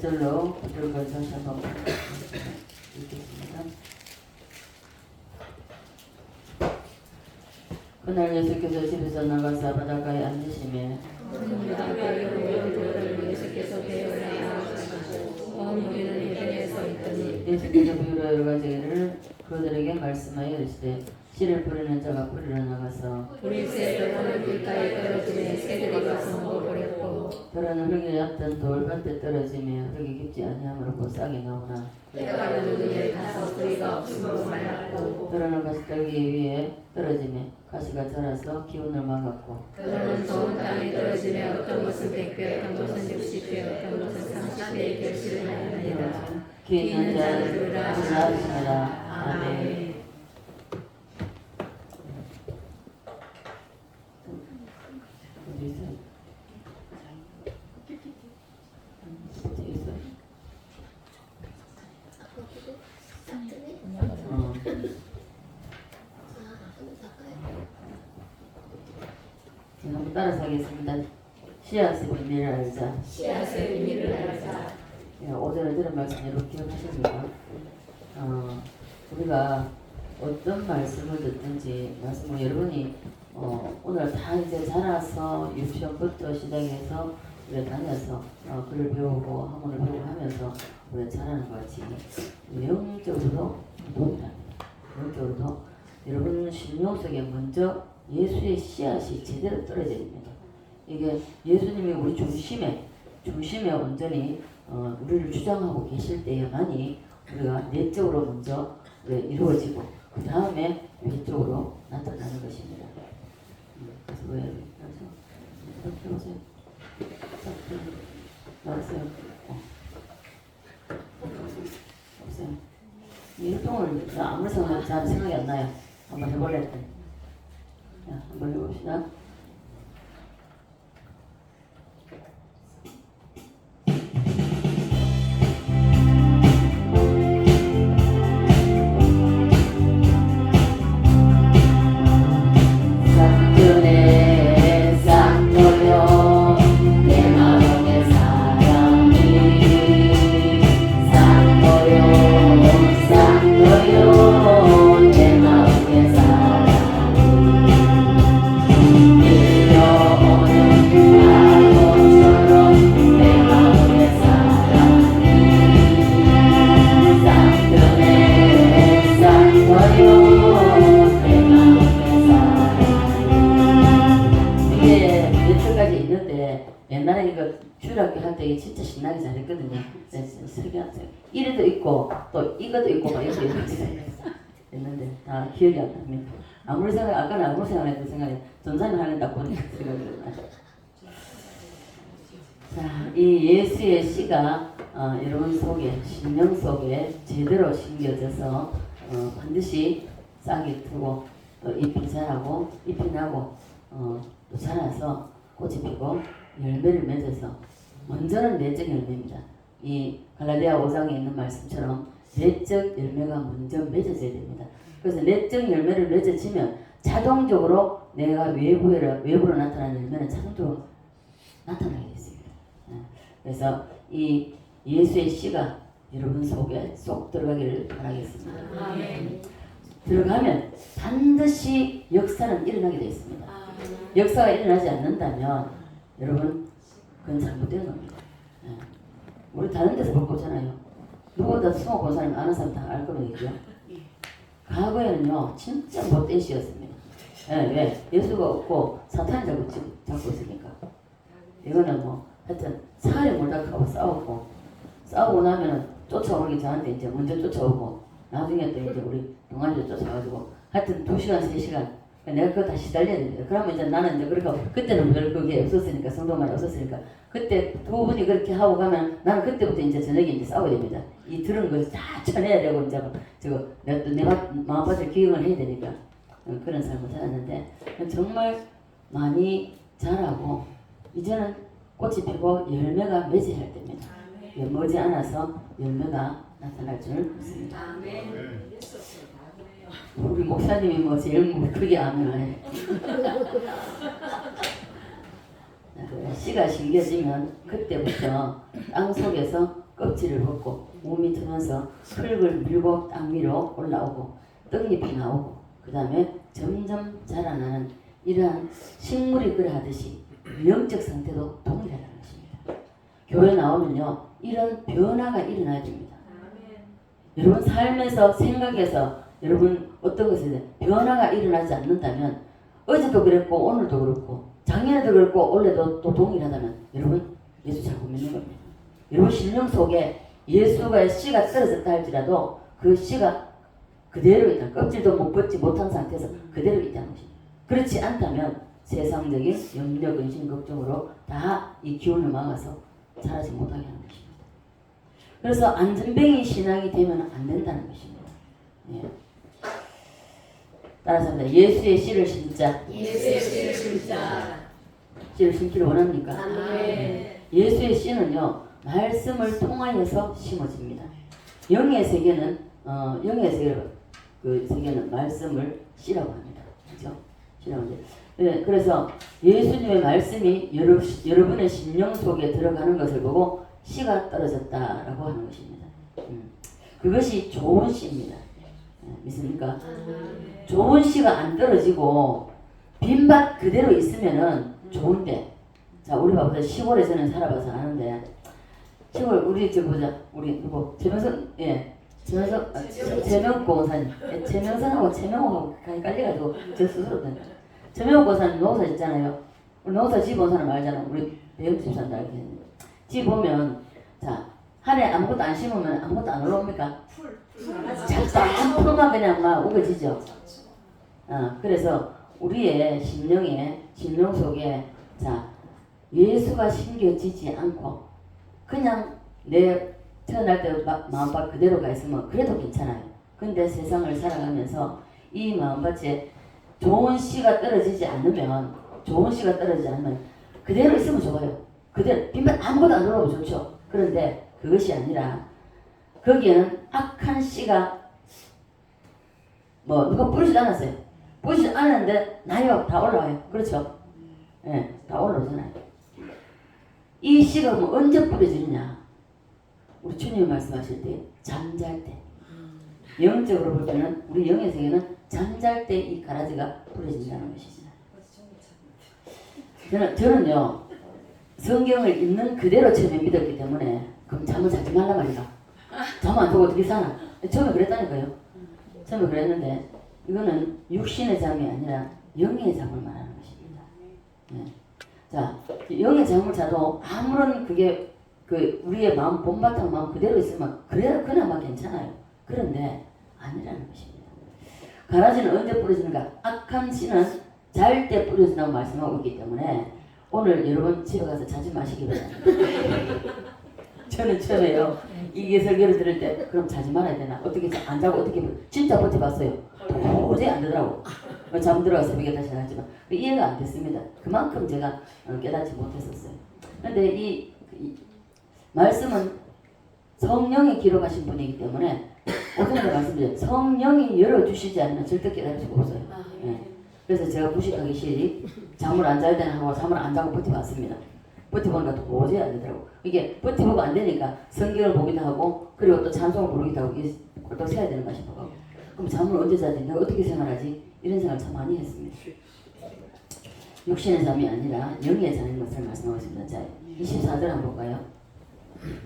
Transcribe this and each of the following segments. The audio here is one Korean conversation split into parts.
절로 들어가 다시 한번 읽겠습니다. 그날 예수께서 집에서 나가서 바닷가에 앉으시매 예수께서 비유로 여러 가지 일을 그들에게 말씀하여 이르시되 씨를 뿌리는 자가 뿌리러 나가서 뿌리새를 하는 길가에 떨어지매 새들이 가서 먹어버렸고 벼라는 흙이 얕은 돌밭에 떨어지며 흙이 깊지 아니함으로 싹이 나오나 때가 누르니 가서 뿌리가 없으므로 말랐고 벼라는 가시떨기 위에 떨어지며 가시가 자라서 기운을 막았고 그러는 좋은 땅에 떨어지며 어떤 것은 100배 어떤 것은 60배 어떤 것은 30배의 결실을 하였느니라. 귀 있는 자는 들으라 하시니라. 아멘. 한번 따라서 하겠습니다. 씨앗의 비밀을 알자. 씨앗의 비밀을 알자. 오전에 들은 말씀 여러분 기억하십니까? 우리가 어떤 말씀을 듣든지 말씀을 여러분이 오늘 다 이제 자라서 유치원부터 시작해서 우리가 다녀서 글을 배우고 학문을 배우고 하면서 우리가 자라는 것 같이 영적으로도 도움이 됩니다. 영적으로도 여러분 심령 속에 먼저 예수의 씨앗이 제대로 떨어져야 됩니다. 이게 예수님이 우리 중심에 온전히 우리를 주장하고 계실 때에만이 우리가 내적으로 먼저 이루어지고 그 다음에 외적으로 나타나는 것입니다. 그래서 왜 이렇게 오세요? 나왔어요. 오세요. 이 활동을 아무리 생각해도 잘 생각이 안 나요. 한번 해볼래 했더니. 자, 한번 해봅시다. 옛날에 이거 주일학교 할 때 진짜 신나게 잘했거든요. 이래도 있고 또 이것도 있고 막 이렇게 했는데 다 기억이 안 납니다. 아무리 아까는 아무리 생각해도 생각해 전산을 하는 딱 보니까 생각이 나요. 자, 이 예수의 씨가 여러분 속에 심령 속에 제대로 심겨져서 반드시 싹이 트고 또 잎이 자라고 잎이 나고 또 자라서 꽃이 피고 열매를 맺어서 먼저는 내적 열매입니다. 이 갈라디아 5장에 있는 말씀처럼 내적 열매가 먼저 맺어져야 됩니다. 그래서 내적 열매를 맺어지면 자동적으로 내가 외부로 나타나는 열매는 자동적으로 나타나게 됐습니다. 그래서 이 예수의 씨가 여러분 속에 쏙 들어가기를 바라겠습니다. 아멘. 들어가면 반드시 역사는 일어나게 되어 있습니다. 역사가 일어나지 않는다면 여러분 그건 잘못된 겁니다. 우리 다른 데서 볼 거잖아요. 누구보다 수업 본 사람이 아는 사람 다 알 거거든요. 과거에는요 진짜 못된 시였습니다. 왜? 예수가 없고 사탄이 잡고 있으니까. 이거는 뭐 하여튼 사활이 몰락하고 싸우고 나면은 쫓아오는 게 저한테 이제 먼저 쫓아오고 나중에 또 이제 우리 동아리도 쫓아가지고 하여튼 2시간 3시간 내가 그거 다 시달려야 됩니다. 그러면 이제 나는 이제 그러니까 그때는 별 그게 없었으니까 성도만이 없었으니까 그때 두 분이 그렇게 하고 가면 나는 그때부터 이제 저녁에 이제 싸워야 됩니다. 이 들은 것을 다 쳐내야 되고 이제 저거 내가 마음밭을 기억을 해야 되니까 그런 삶을 살았는데 정말 많이 자라고 이제는 꽃이 피고 열매가 맺어야 할 때입니다. 머지않아서 열매가 나타날 줄 믿습니다. 우리 목사님이 뭐 제일 크게 아멘을 씨가 심겨지면 그때부터 땅 속에서 껍질을 벗고 몸이 트면서 흙을 밀고 땅 위로 올라오고 떡잎이 나오고 그 다음에 점점 자라나는 이러한 식물이 그러하듯이 영적 상태도 동일하다는 것입니다. 교회 나오면요 이런 변화가 일어나야 됩니다. 여러분 삶에서 생각에서 여러분 어떤 것에 변화가 일어나지 않는다면 어제도 그랬고 오늘도 그렇고 작년에도 그렇고 올해도 또 동일하다면 여러분 예수 잘못 믿는 겁니다. 여러분 심령 속에 예수가 씨가 떨어졌다 할지라도 그 씨가 그대로 있다. 껍질도 못 벗지 못한 상태에서 그대로 있다는 것입니다. 그렇지 않다면 세상적인 염려, 근심, 걱정으로 다 이 기운을 막아서 자라지 못하게 하는 것입니다. 그래서 안전뱅이 신앙이 되면 안 된다는 것입니다. 예. 따라서 합니다. 예수의 씨를 심자. 예수의 씨를 심자. 씨를 심기를 원합니까? 아멘. 예수의 씨는요 말씀을 통하여서 심어집니다. 영의 세계는 영의 세계는 말씀을 씨라고 합니다. 그렇죠? 씨라고 합니다. 네, 그래서 예수님의 말씀이 여러분의 심령 속에 들어가는 것을 보고 씨가 떨어졌다라고 하는 것입니다. 그것이 좋은 씨입니다. 믿습니까? 좋은 씨가 안 떨어지고 빈밭 그대로 있으면은 좋은데, 자 우리 봐보자. 시골에서는 살아봐서 아는데 시골 우리 저 보자 우리 누구 최명선 최명국 고사님 최명선하고 최명호하고 헷갈려가지고 저 스스로도 최명국 고사님 농사 짓잖아요. 우리 농사 지어본 사람 알잖아. 우리 배영집 산다 알게 했는데 집 보면 자 한 해 아무것도 안 심으면 아무것도 안 올라옵니까? 한 풀만 그냥 막 우거지죠. 그래서 우리의 심령 속에 자 예수가 심겨지지 않고 그냥 내 태어날 때 마음밭 그대로 가 있으면 그래도 괜찮아요. 근데 세상을 살아가면서 이 마음밭에 좋은 씨가 떨어지지 않으면 그대로 있으면 좋아요. 그대로 빈밭 아무것도 안 올라오면 좋죠. 그런데 그것이 아니라 거기에는 악한 씨가 누가 뿌리지도 않았어요. 뿌리지 않았는데 나요 다 올라와요. 그렇죠? 예, 다 올라오잖아요. 이 씨가 언제 뿌려지느냐? 우리 주님이 말씀하실 때 잠잘 때 영적으로 볼 때는 우리 영의 세계는 잠잘 때 이 가라지가 뿌려진다는 것이죠. 저는요 성경을 읽는 그대로 처음에 믿었기 때문에 그럼 잠을 자지 말란 말이다. 잠 안 자고 어떻게 사나? 처음에 그랬다니까요. 처음에 그랬는데 이거는 육신의 잠이 아니라 영의 잠을 말하는 것입니다. 네. 자, 영의 잠을 자도 아무런 그게 우리의 마음 본바탕 마음 그대로 있으면 그나마 괜찮아요. 그런데 아니라는 것입니다. 가라지는 언제 뿌려지는가? 악한 씨는 잘 때 뿌려진다고 말씀하고 있기 때문에 오늘 여러분 집에 가서 자지 마시기 바랍니다. 저는 처음에요 이게 설교를 들을 때 그럼 자지 말아야 되나? 어떻게 안 자고 어떻게 진짜 버텨봤어요. 도저히 안 되더라고. 잠들어서 새벽에 다시 나갔지만 이해가 안 됐습니다. 그만큼 제가 깨닫지 못했었어요. 그런데 이 말씀은 성령이 기록하신 분이기 때문에 오전에 말씀드렸죠. 성령이 열어주시지 않으면 절대 깨달을 수가 없어요. 네. 그래서 제가 무식하게 잠을 안 자야 되나 하고 잠을 안 자고 버텨봤습니다. 버텨보니까 도저히 안 되더라고. 이게 버텨보고 안 되니까 성경을 보기도 하고 그리고 또 찬송을 부르기도 하고 이게 꼴딱 세야 되는 것이 뭐가. 그럼 잠을 언제 자지? 내가 어떻게 생활하지? 이런 생각을 참 많이 했습니다. 육신의 잠이 아니라 영의 잠인 것을 말씀하고 있습니다. 자, 24절 한번 볼까요?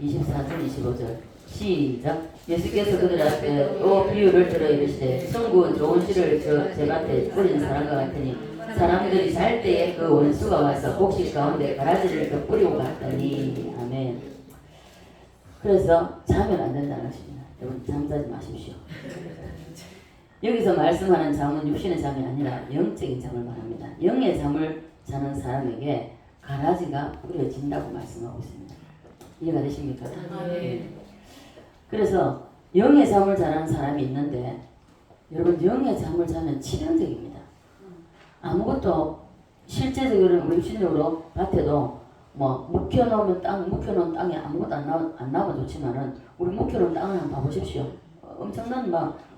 24절 25절 시작. 예수께서 그들 앞에 또 비유를 들어 이르시되 성군 좋은 씨를 제 밭에 뿌린 사람과 같으니 사람들이 잘 때에 그 원수가 와서 곡식 가운데 가라지를 더 뿌리고 갔더니 아멘. 그래서 자면 안 된다는 것입니다. 여러분 잠자지 마십시오. 여기서 말씀하는 잠은 육신의 잠이 아니라 영적인 잠을 말합니다. 영의 잠을 자는 사람에게 가라지가 뿌려진다고 말씀하고 있습니다. 이해가 되십니까? 아멘. 그래서 영의 잠을 자는 사람이 있는데 여러분 영의 잠을 자면 치명적입니다. 아무것도 실제적으로 우리 육신적으로 밭에도 묵혀놓은 땅에 아무것도 안 나오면 좋지만은 우리 묵혀놓은 땅을 한번 봐보십시오. 엄청난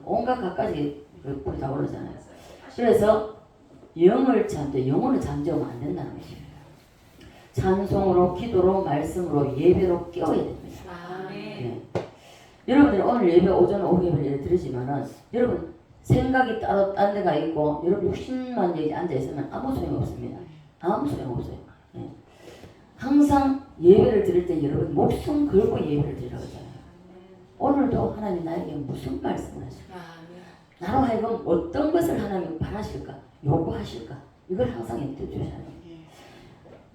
온갖 갖가지 뿌리 다 오르잖아요. 그래서 영혼을 잠재우면 안 된다는 것입니다. 찬송으로, 기도로, 말씀으로, 예배로 깨워야 됩니다. 아멘. 네. 여러분들이 오늘 예배 오전 오후 예배를 드리지만은 여러분 생각이 따로 딴 데가 있고 여러분 60만 여기 앉아 있으면 아무 소용 없습니다. 아무 소용 없어요. 네. 항상 예배를 드릴 때 여러분 목숨 걸고 예배를 드리라고 하잖아요. 오늘도 하나님 나에게 무슨 말씀을 하실까? 나로 하여금 어떤 것을 하나님 바라실까? 요구하실까? 이걸 항상 인터뷰하잖아요.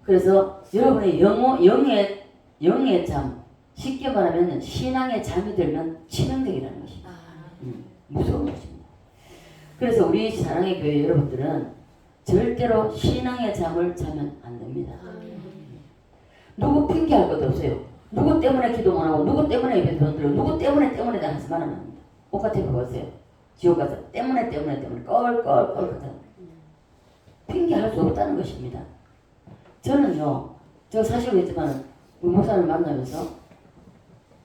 그래서 여러분의 영의 잠, 쉽게 말하면 신앙의 잠이 들면 치명적이라는 것입니다. 무서운 것입니다. 그래서 우리 사랑의 교회 여러분들은 절대로 신앙의 잠을 자면 안 됩니다. 누구 핑계할 것도 없어요. 누구 때문에 기도 못하고 누구 때문에 예배 못 드리고 누구 때문에 나가서 말하면 안 됩니다. 똑같이 보세요. 지옥 가서 때문에 껄껄껄 핑계할 수 없다는 것입니다. 저는요, 저 사실 그랬지만 우리 목사를 만나면서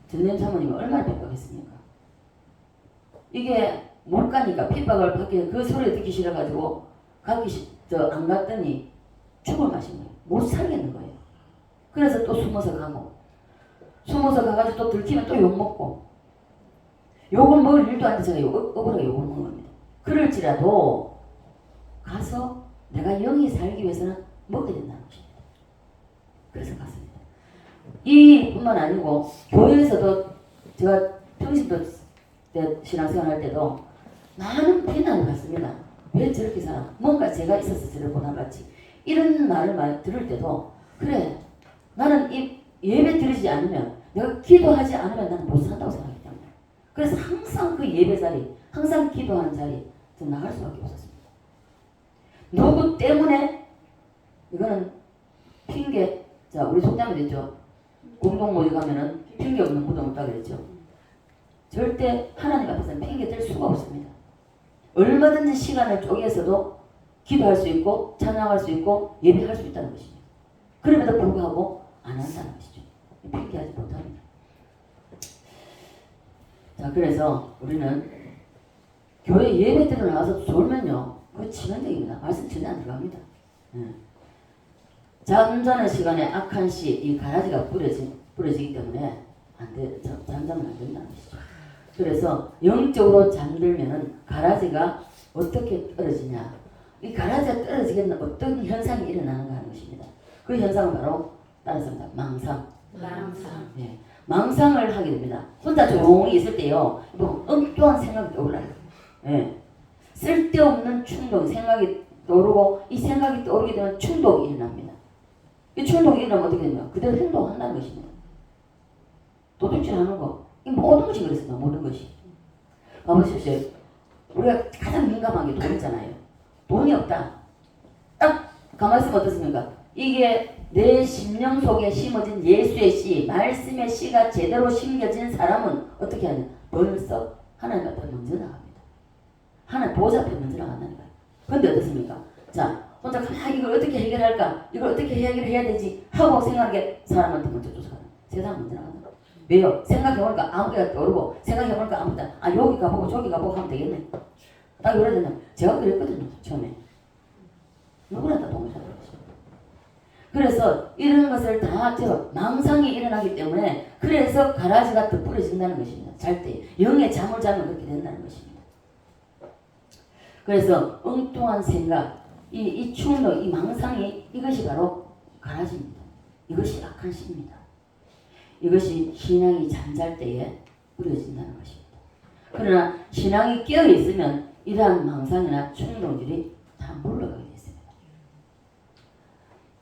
전임 사모님이 얼마나 핍박했습니까? 이게 못 가니까 핍박을 받기 그 소리를 듣기 싫어가지고 안 갔더니 죽을 마신 거예요. 못 살겠는 거예요. 그래서 또 숨어서 가가지고 또 들키면 또 욕먹고 욕을 먹을 일도 아닌데 제가 억울하게 욕을 먹는 겁니다. 그럴지라도 가서 내가 영이 살기 위해서는 먹어야 된다는 것입니다. 그래서 갔습니다. 이뿐만 아니고 교회에서도 제가 평신도 때 신앙생활 할 때도 많은 비난을 받습니다. 왜 저렇게 살아? 뭔가 제가 있어서 저를 보나봤지. 이런 말을 많이 들을 때도 그래 나는 이 예배 드리지 않으면 내가 기도하지 않으면 나는 못 산다고 생각하기 때문에 그래서 항상 그 예배 자리 항상 기도하는 자리 좀 나갈 수밖에 없었습니다. 누구 때문에 이거는 핑계 자 우리 속담에 됐죠. 공동모임 가면은 핑계 없는 무덤 없다 그랬죠. 절대 하나님 앞에서는 핑계 댈 수가 없습니다. 얼마든지 시간을 쪼개서도 기도할 수 있고 찬양할 수 있고 예배할 수 있다는 것이죠. 그럼에도 불구하고 안 한다는 것이죠. 핑계하지 못합니다. 자 그래서 우리는 교회 예배 때로 나와서 졸면요 그거 치명적입니다. 말씀 전혀 안 들어갑니다. 잠자는 시간에 악한 씨, 이 가라지가 뿌려지기 때문에 잠자면 안 된다는 것이죠. 그래서 영적으로 잠들면은 가라지가 어떻게 떨어지냐? 이 가라지가 떨어지겠는 어떤 현상이 일어나는가 하는 것입니다. 그 현상은 바로 따라서 망상. 예, 망상을 하게 됩니다. 혼자 조용히 있을 때요, 뭐 엉뚱한 생각이 떠올라요. 예, 쓸데없는 충동, 생각이 떠오르고 이 생각이 떠오르게 되면 충동이 일어납니다. 이 충동이 일어나면 어떻게 되냐? 그대로 행동한다는 것입니다. 도둑질하는 거, 이 모든 것이 그렇습니다. 모든 것이. 봐보십시오. 우리가 가장 민감한 게 돈이잖아요. 돈이 없다. 딱 가만히 있으면 어떻습니까? 이게 내 심령 속에 심어진 예수의 씨, 말씀의 씨가 제대로 심겨진 사람은 어떻게 하냐? 벌써 하나님 앞에 먼저 나갑니다. 하나님 보좌 앞에 먼저 나간다는 거예요. 그런데 어떻습니까? 자, 혼자 가만히 이걸 어떻게 해결할까? 이걸 어떻게 해결해야 되지? 하고 생각하게 사람한테 먼저 쫓아가는 세상 먼저 나간다. 왜요? 생각해보니까 아무 데가 떠오르고 생각해보니까 아무 데나 여기 가보고 저기 가보고 하면 되겠네. 딱 이래야 되나? 제가 그랬거든요. 처음에. 누구나 다 동의하는 것이죠. 그래서 이런 것을 다 망상이 일어나기 때문에 그래서 가라지가 더 뿌려진다는 것입니다. 잘 때 영의 잠을 자면 그렇게 된다는 것입니다. 그래서 엉뚱한 생각, 이 충동, 이 망상이 이것이 바로 가라지입니다. 이것이 악한 씨입니다. 이것이 신앙이 잠잘 때에 뿌려진다는 것입니다. 그러나 신앙이 깨어 있으면 이러한 망상이나 충동들이 다 물러가게 됐습니다.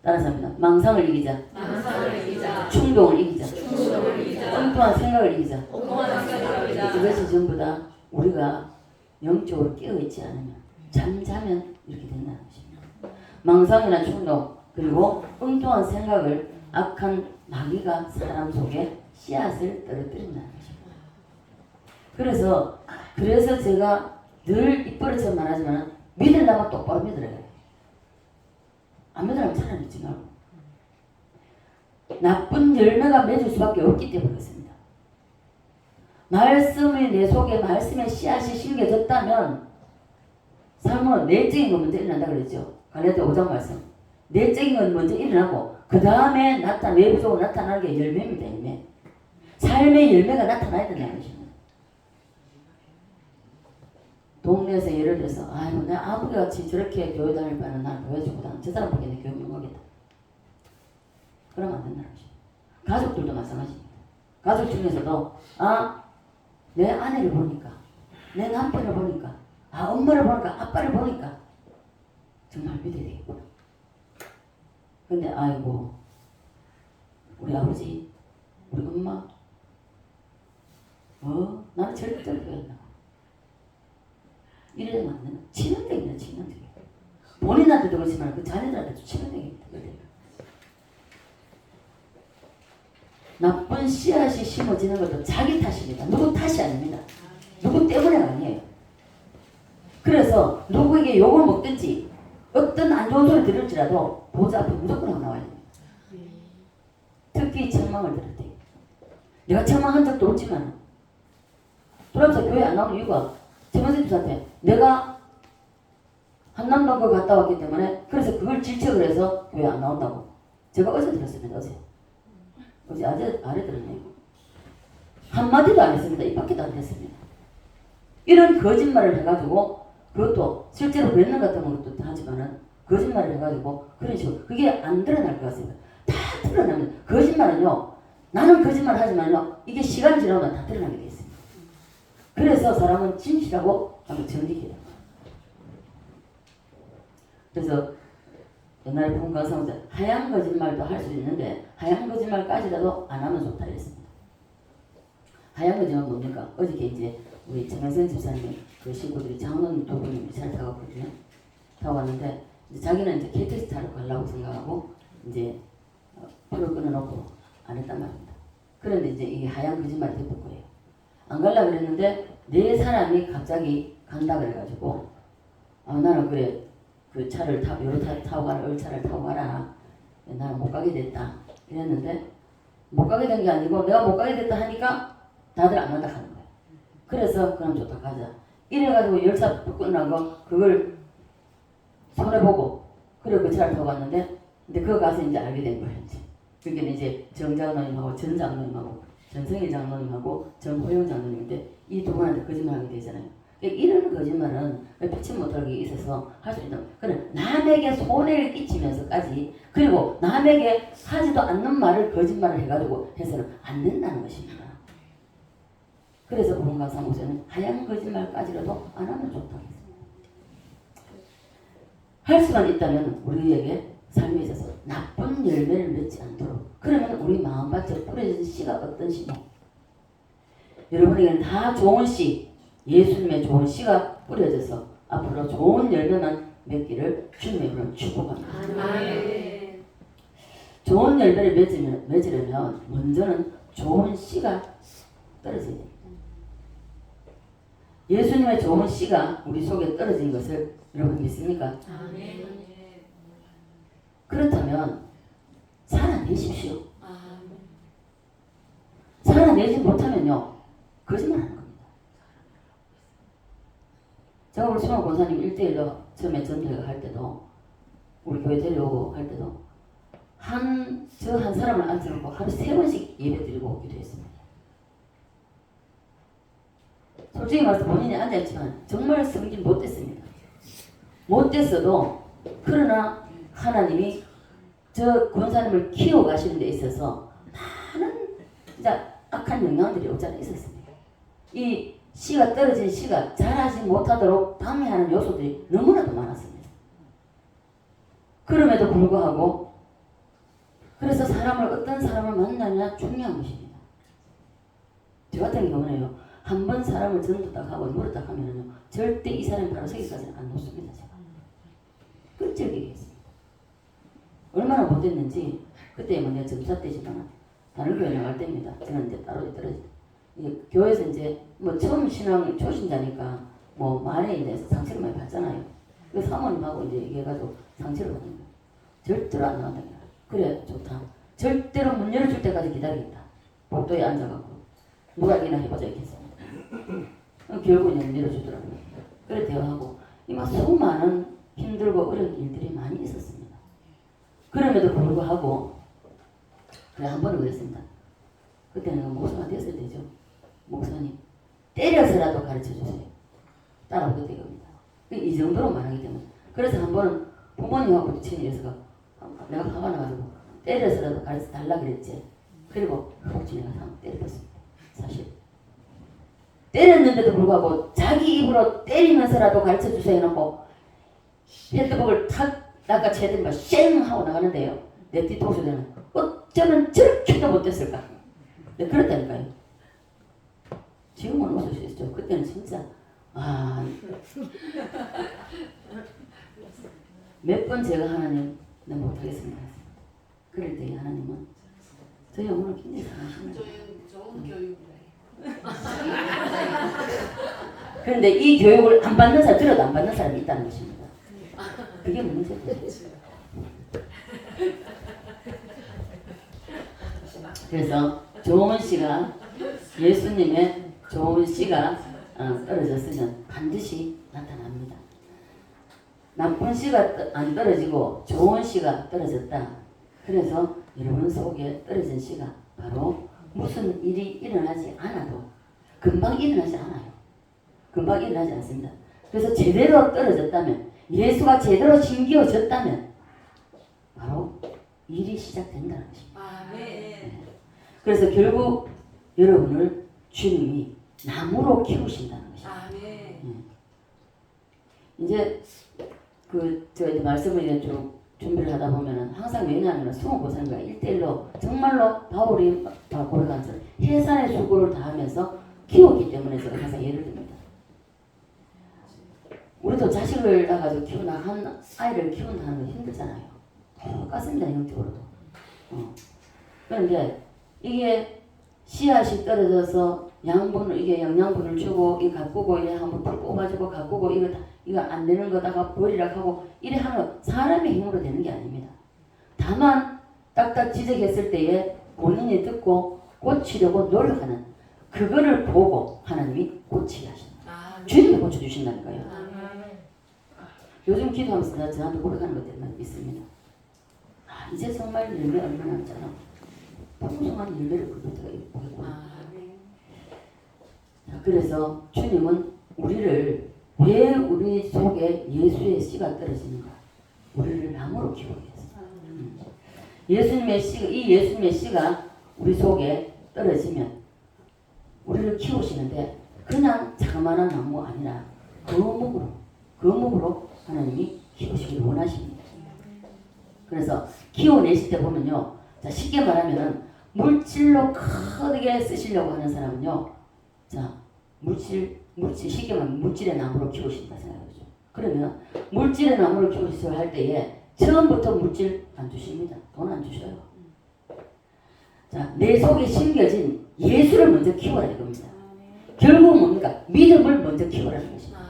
따라서 합니다. 망상을 이기자. 충동을 이기자. 엉뚱한 생각을 이기자. 이것이 전부 다 우리가 영적으로 깨어 있지 않으면 잠자면 이렇게 된다는 것입니다. 망상이나 충동 그리고 엉뚱한 생각을 악한 마귀가 사람 속에 씨앗을 떨어뜨린다는 것입니다. 그래서 제가 늘 입버릇처럼 말하지만 믿으려면 똑바로 믿으라 해요. 안 믿으려면 차라리 믿지 말고. 나쁜 열매가 맺을 수밖에 없기 때문에 그렇습니다. 말씀이 내 속에 말씀의 씨앗이 심겨졌다면 삶은 내적인 건 먼저 일어난다 그랬죠. 갈라디아 5장 말씀. 내적인 건 먼저 일어나고 그 다음에 외부적으로 나타나는 게 열매입니다. 열매. 삶의 열매가 나타나야 된다는 것입니다. 동네에서 예를 들어서 아이고 내 아버지같이 저렇게 교회 다닐 바에는 난 보여주고 저 사람 보기에 내 교회 못 가겠다. 그러면 안 된다는 것입니다. 가족들도 마찬가지입니다. 가족 중에서도 내 아내를 보니까 내 남편을 보니까 엄마를 보니까 아빠를 보니까 정말 믿어야 되겠구나. 근데 아이고 우리 아버지 우리 엄마 나는 절대로 교회 안 나가. 이래도 안 되나? 치명적이네 치명적. 본인한테도 그렇지만 그 자녀들한테도 치명적입니다. 나쁜 씨앗이 심어지는 것도 자기 탓입니다. 누구 탓이 아닙니다. 누구 때문에 아니에요. 그래서 누구에게 욕을 먹든지 어떤 안 좋은 소리 들을지라도 보좌 앞에 무조건 하고 나와야 됩니다. 특히 책망을 들을 때. 내가 책망한 적도 없지만 돌아서 교회 안 나오는 이유가 최문수님한테 내가 한남동거 갔다 왔기 때문에 그래서 그걸 질책을 해서 교회 안 나온다고 제가 어제 들었습니다. 어제 아래 들었네요. 한마디도 안 했습니다. 입 밖에도 안 했습니다. 이런 거짓말을 해가지고 그것도 실제로 그랬는 같은 것도 하지만은 거짓말을 해가지고 그런 식으로 그게 안 드러날 것 같습니다. 다 드러나면 거짓말은요 나는 거짓말 하지만요 이게 시간이 지나면 다 드러나게 돼 있습니다. 그래서 사람은 진실하고 한번 정직해야 됩니다. 그래서 옛날에 본 가성자 하얀 거짓말도 할 수 있는데 하얀 거짓말까지라도 안 하면 좋다 그랬습니다. 하얀 거짓말 뭡니까? 어저께 이제 우리 정현선 집사님 그 친구들이 장로님 두 분이 차를 타고 왔거든요. 타고 왔는데 이제 자기는 이제 KTX 타러 가려고 생각하고 이제 표를 끊어놓고 안 했단 말입니다. 그런데 이제 이게 하얀 거짓말이 됐던 거예요. 안 가려고 그랬는데 네 사람이 갑자기 간다 그래가지고 나는 그래 그 차를 타고 가라 열차를 타고 가라 나는 못 가게 됐다 이랬는데 못 가게 된 게 아니고 내가 못 가게 됐다 하니까 다들 안 간다 하는 거예요. 그래서 그럼 좋다 가자 이래가지고 열차 끝나고 그걸 손해보고 그래 그 차를 타고 갔는데 근데 그거 가서 이제 알게 된 거예요. 그러니까 이제 정 장로님하고 전 장로님하고 전성일 장로님하고 정호영 장로님인데 이 두 분한테 거짓말하게 되잖아요. 그러니까 이런 거짓말은 피치 못하게 있어서 할 수 있는 그런 남에게 손해를 끼치면서까지 그리고 남에게 하지도 않는 말을 거짓말을 해가지고 해서는 안 된다는 것입니다. 그래서 보건강사 목사는 하얀 거짓말까지라도 안 하면 좋다고 했습니다. 할 수만 있다면 우리에게 삶에 있어서 나쁜 열매를 맺지 않도록 그러면 우리 마음밭에 뿌려진 씨가 어떤 씨냐 여러분에게는 다 좋은 씨 예수님의 좋은 씨가 뿌려져서 앞으로 좋은 열매만 맺기를 주님의 이름으로 축복합니다. 아멘. 좋은 열매를 맺으려면 먼저는 좋은 씨가 떨어져야 됩니다. 예수님의 좋은 씨가 우리 속에 떨어진 것을 여러분 믿습니까? 아멘. 그렇다면 살아내십시오. 살아내지 못하면요 거짓말하는 겁니다. 제가 우리 수만 권사님 1대1로 처음에 전도회가 할 때도 우리 교회 데려오고 할 때도 저 한 사람을 앉혀놓고 하루 3번씩 예배 드리고 오기도 했습니다. 솔직히 말해서 본인이 앉아있지만 정말 성질 못됐습니다. 못됐어도 그러나 하나님이 저 권사님을 키워가시는 데 있어서 많은 진짜 악한 영향들이 없지 않아 있었습니다. 이 씨가 떨어진 씨가 자라지 못하도록 방해하는 요소들이 너무나도 많았습니다. 그럼에도 불구하고 그래서 어떤 사람을 만나냐 중요한 것입니다. 저 같은 경우는요 한 번 사람을 전도 딱 하고 노래 딱 하면은요 절대 이 사람이 바로 서기까지는 안 놓습니다. 제가 끈질기게 했습니다. 얼마나 못했는지 그때 뭐 내가 점사 때지만 다른 교회 나갈 때입니다. 저는 이제 따로 떨어지 교회에서 이제 뭐 처음 신앙 초신자니까 뭐 말에 이제 상처를 많이 받잖아요. 그래서 사모님하고 이제 얘기해가지고 상처를 받는 거예요. 절대로 안 나간다. 그래 좋다. 절대로 문 열어줄 때까지 기다리겠다. 복도에 앉아갖고 누가 이기나 해보자 이렇게 했습니다. 결국은 문 열어주더라고요. 그래 대화하고 이막 수많은 힘들고 어려운 일들이 많이 있었습니다. 그럼에도 불구하고 그래 한 번은 그랬습니다. 그때 내가 목사가 됐을 때죠. 목사님 때려서라도 가르쳐주세요. 따라오게 되겁니다. 이 정도로 말하기 때문에. 그래서 한 번은 부모님하고 부딪히는 녀석아 내가 화가 나가지고 때려서라도 가르쳐 달라 그랬지. 그리고 혹시 내가 한번 때렸습니다. 사실 때렸는데도 불구하고 자기 입으로 때리면서라도 가르쳐주세요 해놓고 핸드복을 탁 낚아채더니 쌩 하고 나가는데요. 내 뒤통수에는 어쩌면 저렇게도 못됐을까. 네, 그렇다니까요. 지금은 웃을 수 있죠. 그때는 진짜 몇 번 제가 하나님 나 못하겠습니다. 그럴 때 하나님은 저희 어머니 굉장히 잘하십니다. 좋은 교육이에요. 그런데 이 교육을 안 받는 사람, 들어도 안 받는 사람이 있다는 것입니다. 그게 문제죠. 그래서 좋은 씨가 예수님의 좋은 씨가 떨어졌으면 반드시 나타납니다. 나쁜 씨가 안 떨어지고 좋은 씨가 떨어졌다. 그래서 여러분 속에 떨어진 씨가 바로 무슨 일이 일어나지 않아도 금방 일어나지 않아요. 금방 일어나지 않습니다. 그래서 제대로 떨어졌다면 예수가 제대로 심기어졌다면 바로 일이 시작된다는 것입니다. 네. 그래서 결국 여러분을 주님이 나무로 키우신다는 것입니다. 네. 이제 제가 이제 말씀을 이제 좀 준비를 하다 보면은 항상 왜냐하면 수고고사님과 1대1로 정말로 바울이 고백한 것처럼 해산의 수고를 다하면서 키웠기 때문에 제가 항상 예를 듭니다. 우리도 자식을 낳아가지고 한 아이를 키운다는 건 힘들잖아요. 똑같습니다. 영적으로도. 그런데 이게 씨앗이 떨어져서 이게 영양분을 주고 이거 가꾸고 이래 한번 풀 뽑아주고 가꾸고 이거 안 되는 거다가 버리라고 하고 이래 하는 사람의 힘으로 되는 게 아닙니다. 다만 딱딱 지적했을 때에 본인이 듣고 고치려고 노력하는 그거를 보고 하나님이 고치게 하신다. 주님이 고쳐주신다니까요. 요즘 기도하면서 저한테 고백하는 것들이 있습니다. 이제 정말 열매 얼마 남지 않아. 풍성한 열매를 그럴 때가 있겠구나. 그래서 주님은 우리를 왜 우리 속에 예수의 씨가 떨어지는가? 우리를 나무로 키우기 위해서. 이 예수님의 씨가 우리 속에 떨어지면 우리를 키우시는데 그냥 자그마한 나무가 아니라 거목으로 하나님이 키우시기를 원하십니다. 그래서 키워내실 때 보면요. 자, 쉽게 말하면은 물질로 크게 쓰시려고 하는 사람은요. 자, 쉽게 말하면 물질의 나무로 키우신다 생각하죠. 그러면 물질의 나무를 키우시려 할 때에 처음부터 물질 안 주십니다. 돈 안 주셔요. 자, 내 속에 심겨진 예수를 먼저 키워라 이겁니다. 결국 뭡니까? 믿음을 먼저 키우라는 것입니다.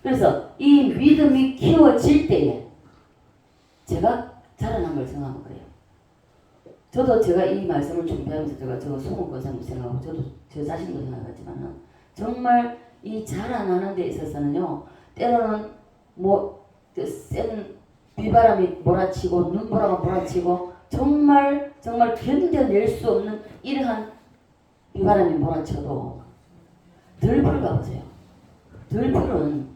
그래서 이 믿음이 키워질 때에 제가 자라난 걸 생각하면 그래요. 저도 제가 이 말씀을 준비하면서 제가 소문 권사님 생각하고 저도 저 자신도 생각하지만은 정말 이 자라나는 데 있어서는요. 때로는 센 비바람이 몰아치고 눈보라가 몰아치고 정말 견뎌낼 수 없는 이러한 비바람이 몰아쳐도 들풀 가보세요. 들풀은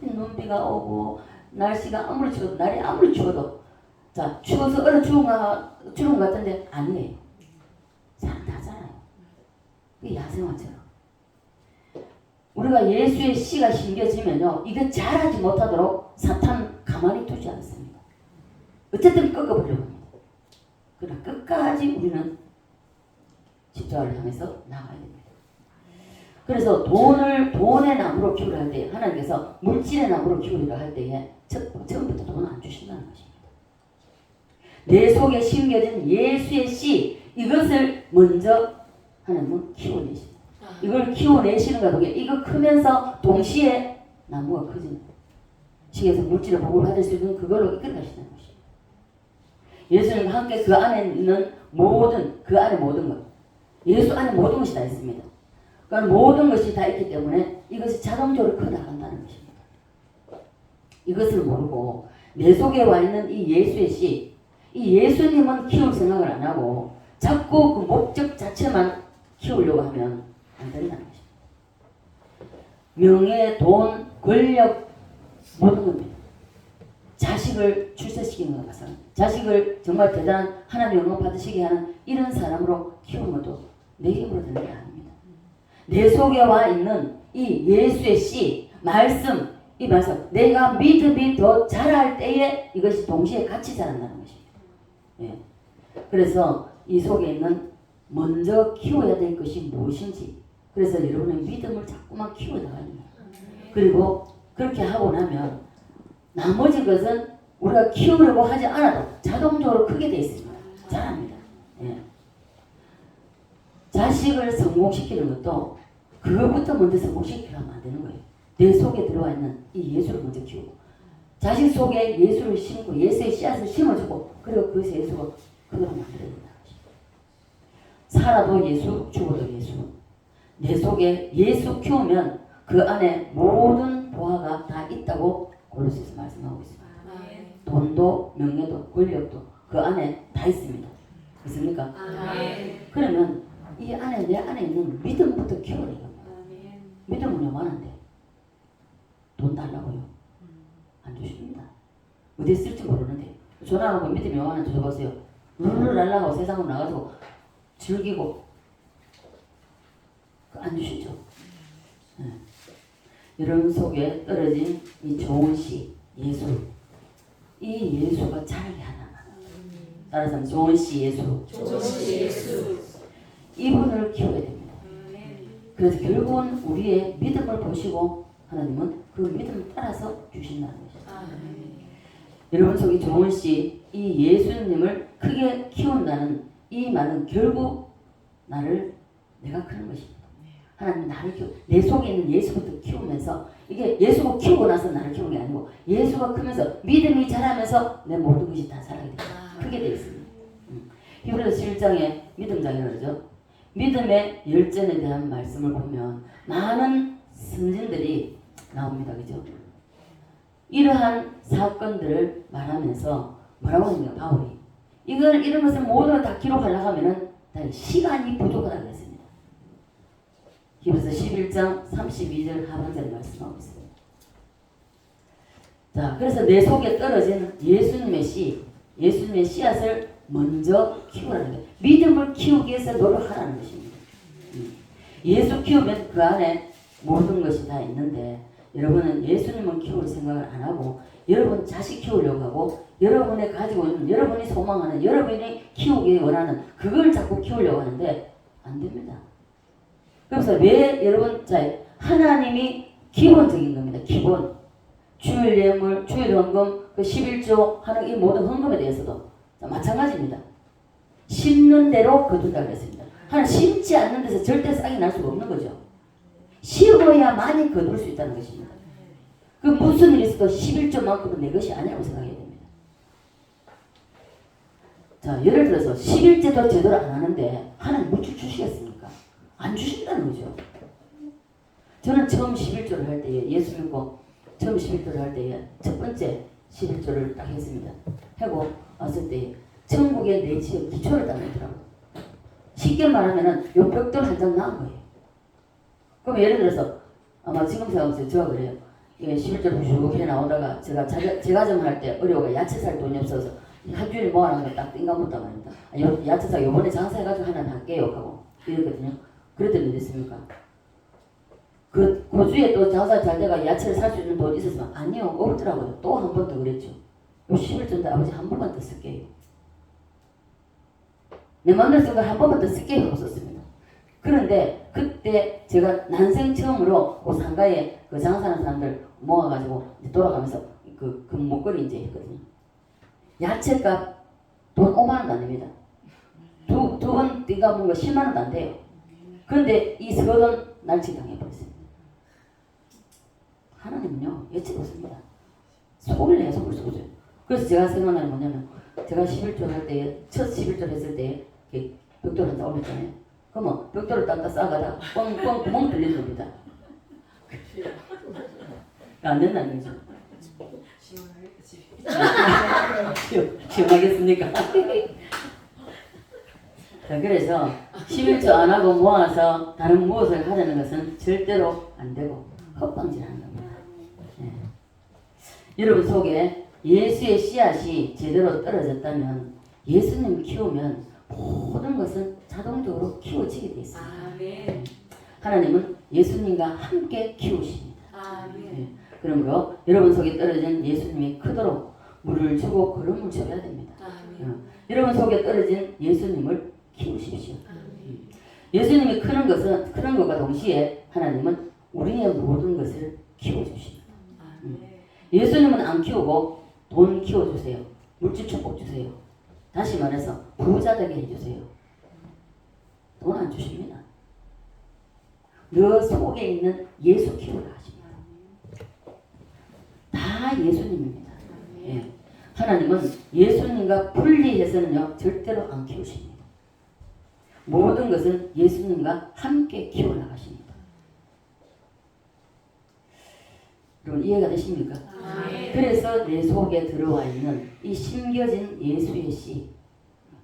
눈비가 오고 날씨가 아무리 추워도 날이 아무리 추워도 자 추워서 얼어 죽은 것 같은데 아니에요. 잘 나잖아요. 이게 야생화처럼 우리가 예수의 씨가 심겨지면요 이게 자라지 못하도록 사탄 가만히 두지 않습니다. 어쨌든 꺾어보려고 합니다. 그러나 끝까지 우리는 십자가를 향해서 나가야 됩니다. 그래서 돈의 나무로 키우려 할 때 하나님께서 물질의 나무로 키우려 할 때에 처음부터 돈을 안 주신다는 것입니다. 내 속에 심겨진 예수의 씨 이것을 먼저 하나님은 키워내십니다. 이걸 키워내시는가 보게 이거 크면서 동시에 나무가 커집니다. 시에서 물질을 복을 받을 수 있는 그걸로 이끌어 가시는 것입니다. 예수님과 함께 그 안에 있는 그 안에 모든 것 예수 안에 모든 것이 다 있습니다. 그러니까 모든 것이 다 있기 때문에 이것이 자동적으로 커나간다는 것입니다. 이것을 모르고 내 속에 와 있는 이 예수의 씨, 이 예수님은 키울 생각을 안 하고 자꾸 그 목적 자체만 키우려고 하면 안 된다는 것입니다. 명예, 돈, 권력 모든 겁니다. 자식을 출세시키는 것 같아서 자식을 정말 대단한 하나님 영광 받으시게 하는 이런 사람으로 키우는 것도 내 힘으로 되는 게 아닙니다. 내 속에 와 있는 이 예수의 씨, 말씀, 이 말씀, 내가 믿음이 더 자랄 때에 이것이 동시에 같이 자란다는 것입니다. 예. 그래서 이 속에 있는 먼저 키워야 될 것이 무엇인지, 그래서 여러분의 믿음을 자꾸만 키워나갑니다. 그리고 그렇게 하고 나면 나머지 것은 우리가 키우려고 하지 않아도 자동적으로 크게 되어 있습니다. 잘합니다. 예. 자식을 성공시키는 것도 그것부터 먼저 성공시키려면 안 되는 거예요. 내 속에 들어와 있는 이 예수를 먼저 키우고 자식 속에 예수를 심고 예수의 씨앗을 심어주고 그리고 그 예수가 그대로 만들어야 된다. 살아도 예수, 죽어도 예수. 내 속에 예수 키우면 그 안에 모든 보화가 다 있다고 골로새서 말씀하고 있습니다. 돈도 명예도 권력도 그 안에 다 있습니다. 있습니까? 그러면 이 안에 내 안에 있는 믿음부터 키워야 됩니다. 믿음은 요만한데 돈 달라고요? 안 주십니다. 어디에 쓸지 모르는데 전화하고 믿음이 요만한 줘보세요. 룰루 날라가고 세상으로 나가지고 즐기고 안 주시죠. 네. 여러분 속에 떨어진 이 좋은 씨 예수, 이 예수가 자라게 하나. 따라서 좋은 씨 예수, 이분을 키워야 됩니다. 그래서 결국은 우리의 믿음을 보시고 하나님은 그 믿음을 따라서 주신다는 것이죠. 여러분 속에 좋은 씨, 이 예수님을 크게 키운다는 이 말은 결국 나를 내가 크는 것입니다. 하나님 나를 내 속에 있는 예수부터 키우면서 이게 예수가 키우고 나서 나를 키우는 게 아니고 예수가 크면서 믿음이 자라면서 내 모든 것이 다 자라게 됩니다. 크게 되어 있습니다. 히브리서 11장에 믿음장이라고 그러죠. 믿음의 열전에 대한 말씀을 보면 많은 선진들이 나옵니다. 그죠? 이러한 사건들을 말하면서 뭐라고 하냐면 바울이 이런 것을 모두 다 기록하려고 하면은 시간이 부족하다고 했습니다. 히브리서 11장 32절 하반절에 말씀하고 있습니다. 자, 그래서 내 속에 떨어진 예수님의 씨, 예수님의 씨앗을 먼저 키우라는 게 믿음을 키우기 위해서 노력하라는 것입니다. 예수 키우면 그 안에 모든 것이 다 있는데 여러분은 예수님을 키울 생각을 안 하고 여러분 자식 키우려고 하고 여러분이 가지고 있는 여러분이 소망하는 여러분이 키우기 원하는 그걸 자꾸 키우려고 하는데 안 됩니다. 그래서 왜 여러분 자 하나님이 기본적인 겁니다. 기본 주일 예물, 주일 헌금, 그 11조 하는 이 모든 헌금에 대해서도 마찬가지입니다. 심는 대로 거둔다 그랬습니다. 하나님 심지 않는 데서 절대 싹이 날 수가 없는 거죠. 심어야만이 거둘 수 있다는 것입니다. 그 무슨 일이 있어도 11조만큼은 내 것이 아니라고 생각해야 됩니다. 자, 예를 들어서 11제도 제대로 안 하는데 하나님 무줄 주시겠습니까? 안 주신다는 거죠. 저는 처음 11조를 할 때에 예수 믿고 처음 11조를 할 때에 첫 번째 11조를 딱 했습니다. 하고 왔을 때 천국의 내 집에 기초를 딱 내더라고요. 쉽게 말하면은 요 벽돌 한 장 나온 거예요. 그럼 예를 들어서 아마 지금 생각하면서 제가 그래요. 이게 11조를 쭉 해 나오다가 제가 제과점 할 때 어려워가 야채 살 돈이 없어서 한 주일 모아놓은 거 딱 띵가붙다 말입니다. 야채 사 요번에 장사해가지고 하나 할게요 하고 이랬거든요. 그랬더니 됐습니까? 그 주에 또 장사 잘 돼가 야채를 살 수 있는 돈 있었으면 아니요 없더라고요. 또 한 번 더 그랬죠. 요 11조인데 아버지 한 번만 더 쓸게요. 내 마음대로 쓴 걸 한 번만 더 쓸게요 하고 썼습니다. 그런데 그때 제가 난생 처음으로 그 상가에 그 장사하는 사람들 모아가지고 이제 돌아가면서 그 목걸이 이제 했거든요. 야채값 돈 5만 원도 안 됩니다. 두 번 띵가 먹은 거 10만 원도 안 돼요. 그런데 이 서던 날치당해버렸습니다. 하나님은요 예측 없습니다. 속을 내서 볼 수 없어요. 그래서 제가 생각나는 뭐냐면 제가 11조 할 때 첫 11조 했을 때 벽돌 한 장 올렸잖아요. 그러면 벽돌을 딱딱 싸가다 뻥뻥 구멍 뚫리는 겁니다. 안 된다는 거죠. 시원하겠습니까? 자, 그래서 11조 안 하고 모아서 다른 무엇을 하려는 것은 절대로 안 되고 헛방질하는 겁니다. 예. 여러분 속에 예수의 씨앗이 제대로 떨어졌다면 예수님 키우면 모든 것은 자동적으로 키워지게 돼 있습니다. 아멘. 하나님은 예수님과 함께 키우십니다. 아멘. 예. 그러므로 여러분 속에 떨어진 예수님이 크도록 물을 주고 걸음을 줘야 됩니다. 아멘. 여러분 속에 떨어진 예수님을 키우십시오. 예수님이 크는 것과 동시에 하나님은 우리의 모든 것을 키워주십니다. 아멘. 예수님은 안 키우고 돈 키워주세요. 물질 축복 주세요. 다시 말해서 부자 되게 해주세요. 돈 안 주십니다. 너 속에 있는 예수 키우라 하십니다. 다 예수님입니다. 예. 하나님은 예수님과 분리해서는요 절대로 안 키우십니다. 모든 것은 예수님과 함께 키워나가십니다. 여러분 이해가 되십니까? 아멘. 그래서 내 속에 들어와 있는 이 심겨진 예수의 씨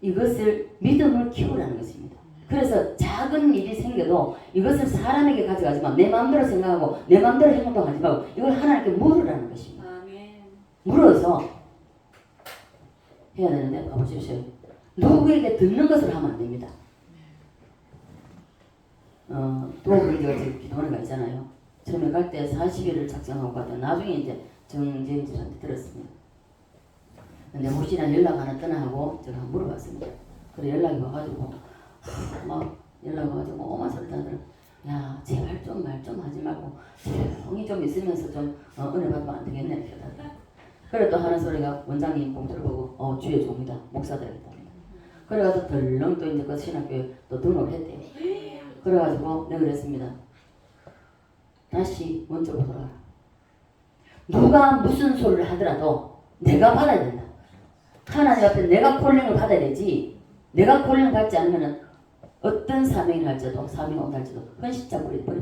이것을 믿음을 키우라는 것입니다. 그래서 작은 일이 생겨도 이것을 사람에게 가져가지 마. 내 마음대로 생각하고 내 마음대로 행동하지 말고 이걸 하나님께 물으라는 것입니다. 아멘. 물어서 해야 되는데 봐보십시오. 누구에게 듣는 것을 하면 안 됩니다. 도움을 제가 지금 기도하는 거 있잖아요. 처음에 갈 때 40일을 작정하고 가다 나중에 이제 정재인 집사한테 들었습니다. 근데 혹시나 연락 하나 떠나 하고 제가 한번 물어봤습니다. 그래 연락이 와가지고 막 연락 와가지고 오만 소리 하더라. 야 제발 좀 말 좀 하지 말고 조용히 좀 있으면서 좀 은혜 받으면 안 되겠네 이렇게 하더라. 그래 또 하는 소리가 원장님 봉투를 보고 주의 종이다 목사되겠답니다. 그래가지고 덜렁 또 이제 그 신학교에 또 등록을 했대요. 그래가지고 내가 그랬습니다. 다시 원점으로 돌아가라. 누가 무슨 소리를 하더라도 내가 받아야 된다. 하나님 앞에 내가 콜링을 받아야 되지. 내가 콜링을 받지 않으면 어떤 사명이 할지도 사명이 온다 할지도 헌신자 버려버려.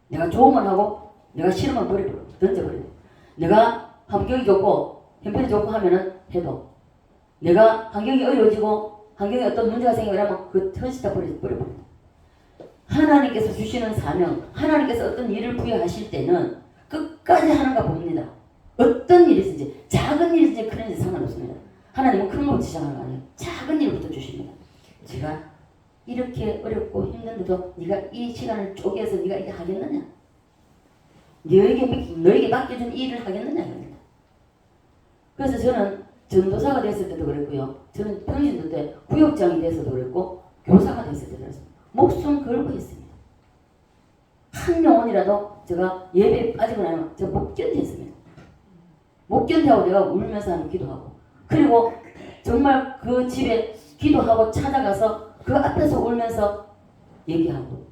내가 좋으면 하고 내가 싫으면 버려버려. 던져버려. 내가 환경이 좋고 형편이 좋고 하면은 해도 내가 환경이 어려워지고 환경에 어떤 문제가 생기면 그 헌신자 버려버려. 하나님께서 주시는 사명, 하나님께서 어떤 일을 부여하실 때는 끝까지 하는가 봅니다. 어떤 일이든지 작은 일이든지 큰 일이든지 상관없습니다. 하나님은 큰 것부터 시작하는 거 아니에요. 작은 일부터 주십니다. 제가 이렇게 어렵고 힘든데도 네가 이 시간을 쪼개서 네가 이게 하겠느냐? 너에게 맡겨준 이 일을 하겠느냐? 그래서 저는 전도사가 됐을 때도 그랬고요. 저는 평신도 때 구역장이 돼서도 그랬고 교사가 됐을 때도 그랬습니다. 목숨 걸고 했습니다. 한 영혼이라도 제가 예배 빠지고 나면 제가 못 견뎠습니다. 못 견뎌하고 내가 울면서 하는 기도하고 그리고 정말 그 집에 기도하고 찾아가서 그 앞에서 울면서 얘기하고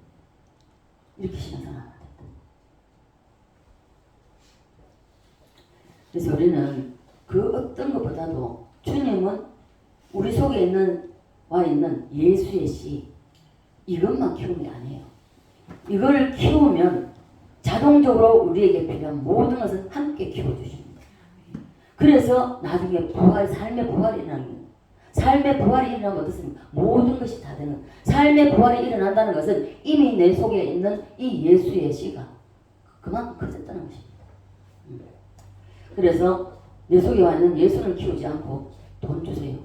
이렇게 신앙생활을 합니다. 그래서 우리는 그 어떤 것보다도 주님은 우리 속에 와 있는 예수의 씨 이것만 키우는 게 아니에요. 이걸 키우면 자동적으로 우리에게 필요한 모든 것은 함께 키워주십니다. 그래서 나중에 삶의 부활이 일어나는 거예요. 삶의 부활이 일어나면 어떻습니까? 모든 것이 다 되는 삶의 부활이 일어난다는 것은 이미 내 속에 있는 이 예수의 씨가 그만큼 커졌다는 것입니다. 그래서 내 속에 와 있는 예수를 키우지 않고 돈 주세요.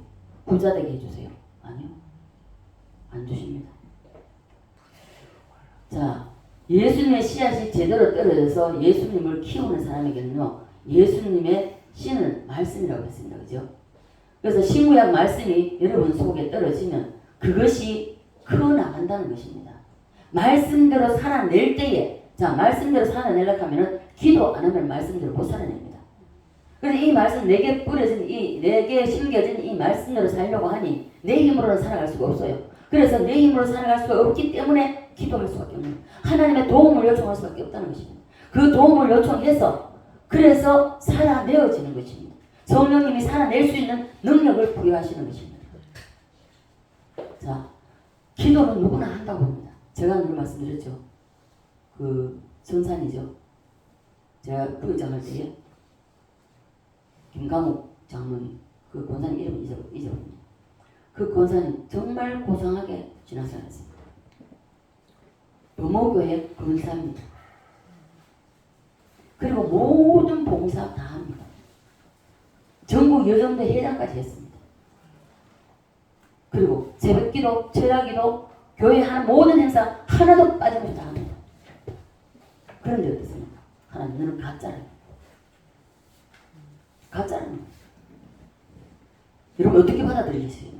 부자 되게 해주세요. 아니요. 안 주십니다. 자, 예수님의 씨앗이 제대로 떨어져서 예수님을 키우는 사람에게는요. 예수님의 씨는 말씀이라고 했습니다. 그죠? 그래서 신구약 말씀이 여러분 속에 떨어지면 그것이 커나간다는 것입니다. 말씀대로 살아낼 때에 자 말씀대로 살아내려고 하면 기도 안 하면 말씀대로 못 살아냅니다. 그래서 이 말씀 내게 뿌려진 내게 심겨진 이 말씀대로 살려고 하니 내 힘으로는 살아갈 수가 없어요. 그래서 내 힘으로 살아갈 수가 없기 때문에 기도할 수밖에 없는 거예요. 하나님의 도움을 요청할 수밖에 없다는 것입니다. 그 도움을 요청해서 그래서 살아내어지는 것입니다. 성령님이 살아낼 수 있는 능력을 부여하시는 것입니다. 자, 기도는 누구나 한다고 합니다. 제가 늘 말씀드렸죠. 그 전산이죠. 제가 부의장할 때에 김강욱 장로님 그 권사님 이름을 잊어버립니다. 그 권사님 정말 고상하게 신앙생활했습니다. 부모교회 권사입니다. 그리고 모든 봉사 다 합니다. 전국 여정대 회장까지 했습니다. 그리고 새벽기도, 철야기도, 교회 하는 모든 행사 하나도 빠짐없이 다 합니다. 그런데 어떻습니까? 하나님 너는 가짜라는 가짜라는 거예요. 여러분 어떻게 받아들이세요?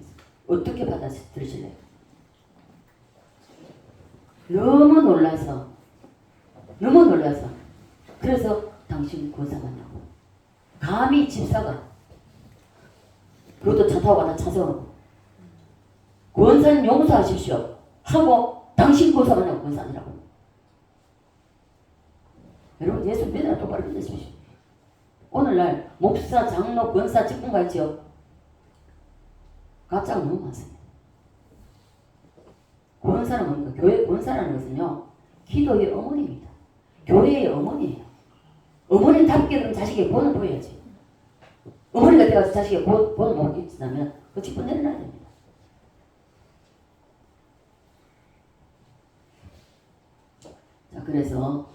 어떻게 받아들이실래요? 너무 놀라서 그래서 당신 권사 만나고 감히 집사가 그것도 차 타고 가다 차 세워놓고 권사님 용서하십시오 하고 당신 권사 만나고 권사 아니라고. 여러분 예수 믿으라 똑바로 믿으십시오. 오늘날 목사, 장로, 권사, 직분가 있지요? 가짜가 너무 많습니다. 권사는 뭡니까? 교회 권사라는 것은요 기도의 어머니입니다. 교회의 어머니예요. 어머니답게 그럼 자식에게 본을 보여야지. 어머니가 돼가지고 자식에게 본을 못 입히면 그 직분 내려놔야 됩니다. 자, 그래서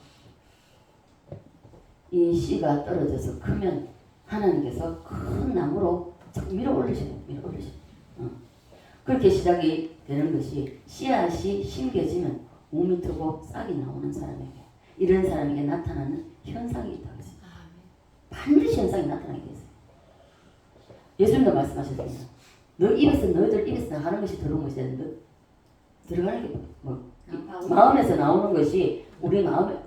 이 씨가 떨어져서 크면 하나님께서 큰 나무로 자꾸 밀어 올리셔요. 그렇게 시작이 되는 것이 씨앗이 심겨지면 몸이 트고 싹이 나오는 사람에게 이런 사람에게 나타나는 현상이 있다고 했습니다. 반드시 현상이 나타나게 되어 있어요. 예수님도 말씀하셨습니다. 너희들 입에서 나가는 것이 들어온 것이 되는데 들어가는 게 마음에서 나오는 것이 우리 마음에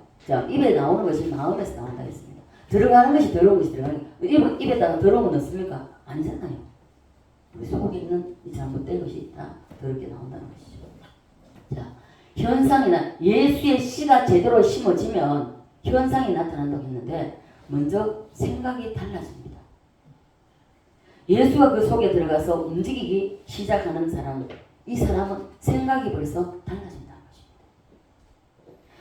입에 나오는 것이 마음에서 나온다 했습니다. 들어가는 것이 들어온 것이 들어가는 게 입에다가 들어온 건 없습니까? 아니잖아요. 우리 속에 있는 이 잘못된 것이 있다. 더럽게 나온다는 것이죠. 자, 현상이나 예수의 씨가 제대로 심어지면 현상이 나타난다고 했는데 먼저 생각이 달라집니다. 예수가 그 속에 들어가서 움직이기 시작하는 사람, 이 사람은 생각이 벌써 달라진다는 것입니다.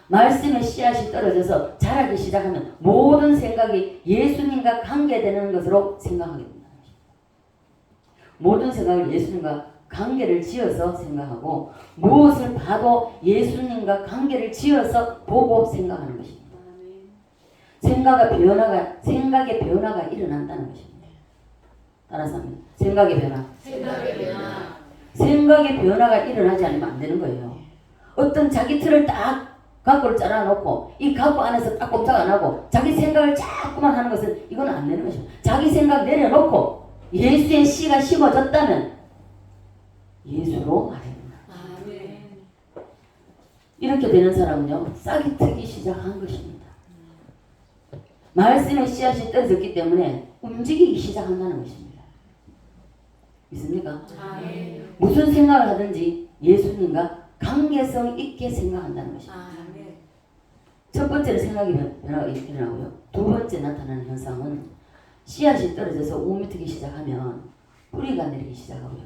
말씀의 씨앗이 떨어져서 자라기 시작하면 모든 생각이 예수님과 관계되는 것으로 생각하게 됩니다. 모든 생각을 예수님과 관계를 지어서 생각하고 무엇을 봐도 예수님과 관계를 지어서 보고 생각하는 것입니다. 생각의 변화가 일어난다는 것입니다. 따라서 합니다. 생각의 변화가 일어나지 않으면 안 되는 거예요. 어떤 자기 틀을 딱 각고를 짜놔놓고 이 각고 안에서 딱 꼼짝 안 하고 자기 생각을 자꾸만 하는 것은 이건 안 되는 것입니다. 자기 생각 내려놓고 예수의 씨가 심어졌다면 예수로 말합니다. 이렇게 되는 사람은요 싹이 트기 시작한 것입니다. 말씀의 씨앗이 떨어졌기 때문에 움직이기 시작한다는 것입니다. 믿습니까? 무슨 생각을 하든지 예수님과 관계성 있게 생각한다는 것입니다. 첫 번째는 생각의 변화가 일어나고요. 두 번째 나타나는 현상은 씨앗이 떨어져서 몸이 트기 시작하면 뿌리가 내리기 시작하고요.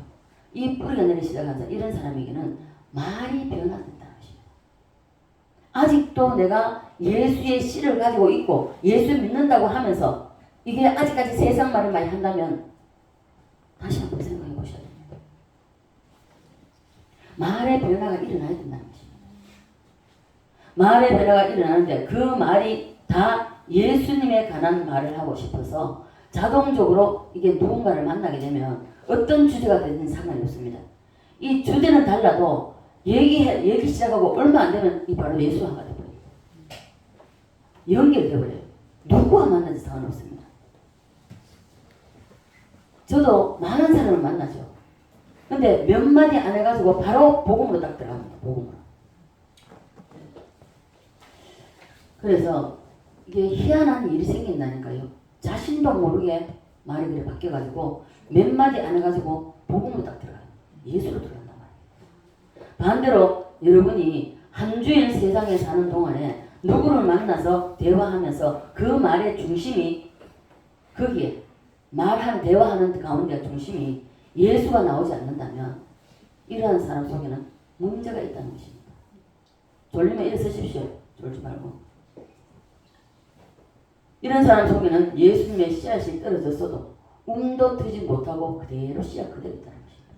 이 뿌리가 내리기 시작하자 이런 사람에게는 말이 변화된다는 것입니다. 아직도 내가 예수의 씨를 가지고 있고 예수 믿는다고 하면서 이게 아직까지 세상 말을 많이 한다면 다시 한번 생각해 보셔야 됩니다. 말의 변화가 일어나야 된다는 것입니다. 말의 변화가 일어나는데 그 말이 다 예수님에 관한 말을 하고 싶어서 자동적으로 이게 누군가를 만나게 되면 어떤 주제가 되든 상관이 없습니다. 이 주제는 달라도 얘기 시작하고 얼마 안 되면 이 바로 예수화가 되버려요. 연결되버려요. 누구와 만나는지 상관없습니다. 저도 많은 사람을 만나죠. 근데 몇 마디 안 해가지고 바로 복음으로 딱 들어갑니다. 복음으로. 그래서 이게 희한한 일이 생긴다니까요. 자신도 모르게 말이 그래 바뀌어가지고 몇 마디 안 해가지고 복음으로 딱 들어가요. 예수로 들어간단 말이에요. 반대로 여러분이 한 주일 세상에 사는 동안에 누구를 만나서 대화하면서 그 말의 중심이 거기에 대화하는 가운데 중심이 예수가 나오지 않는다면 이러한 사람 속에는 문제가 있다는 것입니다. 졸리면 일어서십시오. 졸지 말고. 이런 사람 속에는 예수님의 씨앗이 떨어졌어도 움도 트지 못하고 그대로 씨앗 그대로 있다는 것입니다.